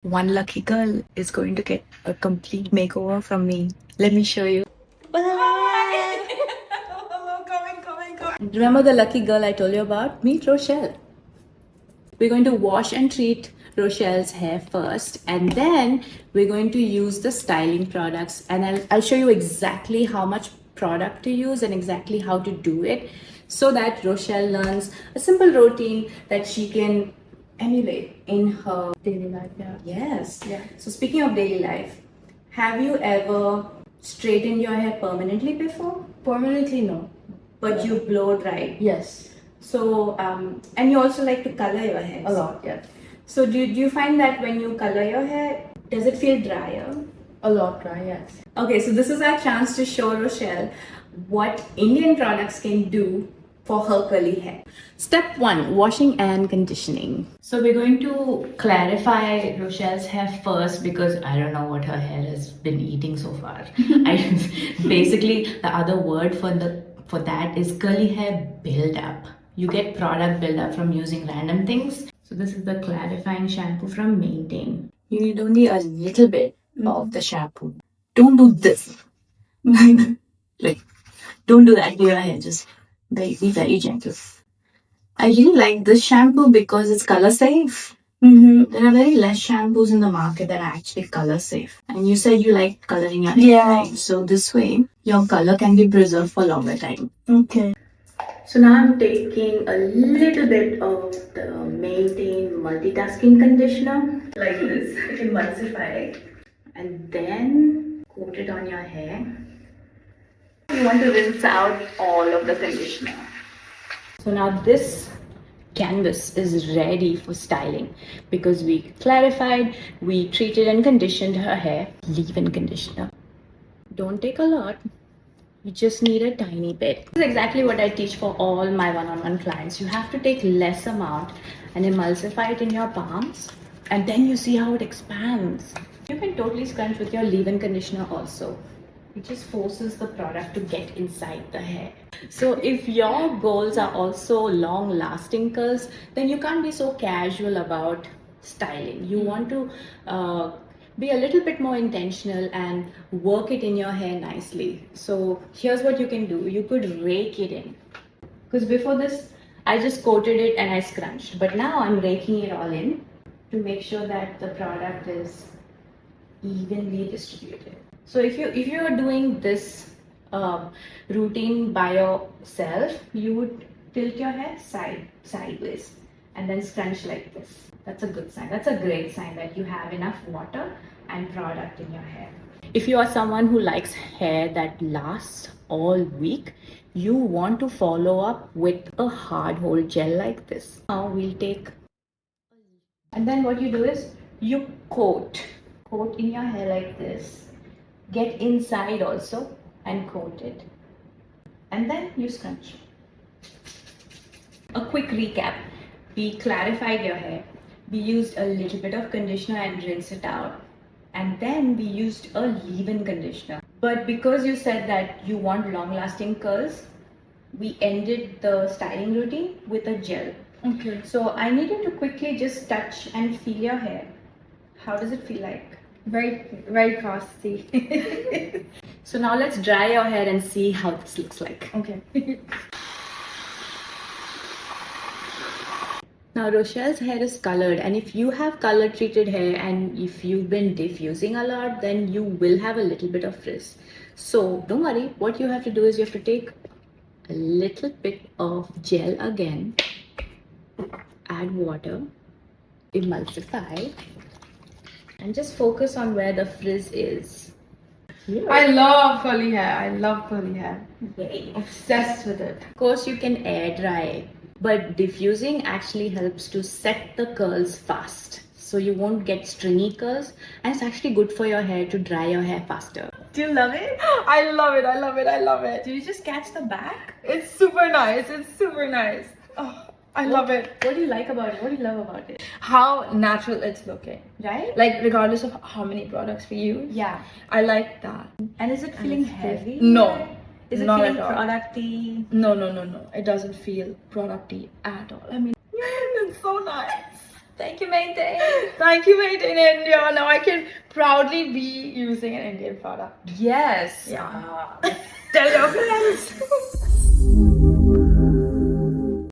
one lucky girl is going to get a complete makeover from me. Let me show you. Hello, coming. Remember the lucky girl I told you about? Meet Rochelle. We're going to wash and treat Rochelle's hair first, and then we're going to use the styling products, and I'll show you exactly how much product to use and exactly how to do it so that Rochelle learns a simple routine that she can emulate in her Daily life, yeah. yes. Yeah. So speaking of daily life, have you ever straightened your hair permanently before? Permanently, no. But you blow dry. Yes. So and you also like to color your hair. A lot, yeah. So do you find that when you color your hair, does it feel drier? A lot dry, yes. Okay, so this is our chance to show Rochelle what Indian products can do for her curly hair. Step 1, washing and conditioning. So we're going to clarify Rochelle's hair first because I don't know what her hair has been eating so far. Basically, the other word for that is curly hair buildup. You get product buildup from using random things. So this is the clarifying shampoo from Manetain. You need only a little bit of the shampoo. Don't do this. Like, don't do that to your hair. Just be very gentle. I really like this shampoo because it's color safe. There are very less shampoos in the market that are actually color safe. And you said you like coloring your hair. Yeah. So this way, your color can be preserved for longer time. Okay. So now I'm taking a little bit of the Makeover multitasking conditioner, like this, emulsify, and then coat it on your hair. You want to rinse out all of the conditioner. So now this canvas is ready for styling because we clarified, we treated and conditioned her hair. Leave-in conditioner. Don't take a lot. You just need a tiny bit. This is exactly what I teach for all my one-on-one clients. You have to take less amount and emulsify it in your palms, and then you see how it expands. You can totally scrunch with your leave-in conditioner also. It just forces the product to get inside the hair. So if your goals are also long-lasting curls, then you can't be so casual about styling. You want to be a little bit more intentional and work it in your hair nicely. So here's what you can do. You could rake it in. Because before this, I just coated it and I scrunched. But now I'm raking it all in to make sure that the product is evenly distributed. So if you are doing this routine by yourself, you would tilt your hair sideways and then scrunch like this. That's a good sign. That's a great sign that you have enough water and product in your hair. If you are someone who likes hair that lasts all week, you want to follow up with a hard hold gel like this. Now we'll take, and then what you do is you coat in your hair like this. Get inside also and coat it. And then you scrunch. A quick recap. We clarified your hair. We used a little bit of conditioner and rinse it out. And then we used a leave-in conditioner. But because you said that you want long-lasting curls, we ended the styling routine with a gel. Okay. So I need you to quickly just touch and feel your hair. How does it feel like? Very, very crusty. So now let's dry your hair and see how this looks like. Okay. Now Rochelle's hair is colored, and if you have color treated hair and if you've been diffusing a lot, then you will have a little bit of frizz. So don't worry, what you have to do is you have to take a little bit of gel again, add water, emulsify, and just focus on where the frizz is. I love curly hair. I love curly hair. Yay. Obsessed with it. Of course, you can air dry, but diffusing actually helps to set the curls fast. So you won't get stringy curls, and it's actually good for your hair to dry your hair faster. Do you love it? I love it. I love it. I love it. Did you just catch the back? It's super nice. It's super nice. Oh, I love it. What do you like about it? What do you love about it? How natural it's looking. Right? Like, regardless of how many products we use. Yeah. I like that. And is it feeling heavy? No. Is it not feeling at all. producty? No. It doesn't feel producty at all. I mean, it's so nice. Thank you, Manetain. Thank you, Manetain India. Now I can proudly be using an Indian product. Yes. Yeah. Tell your friends.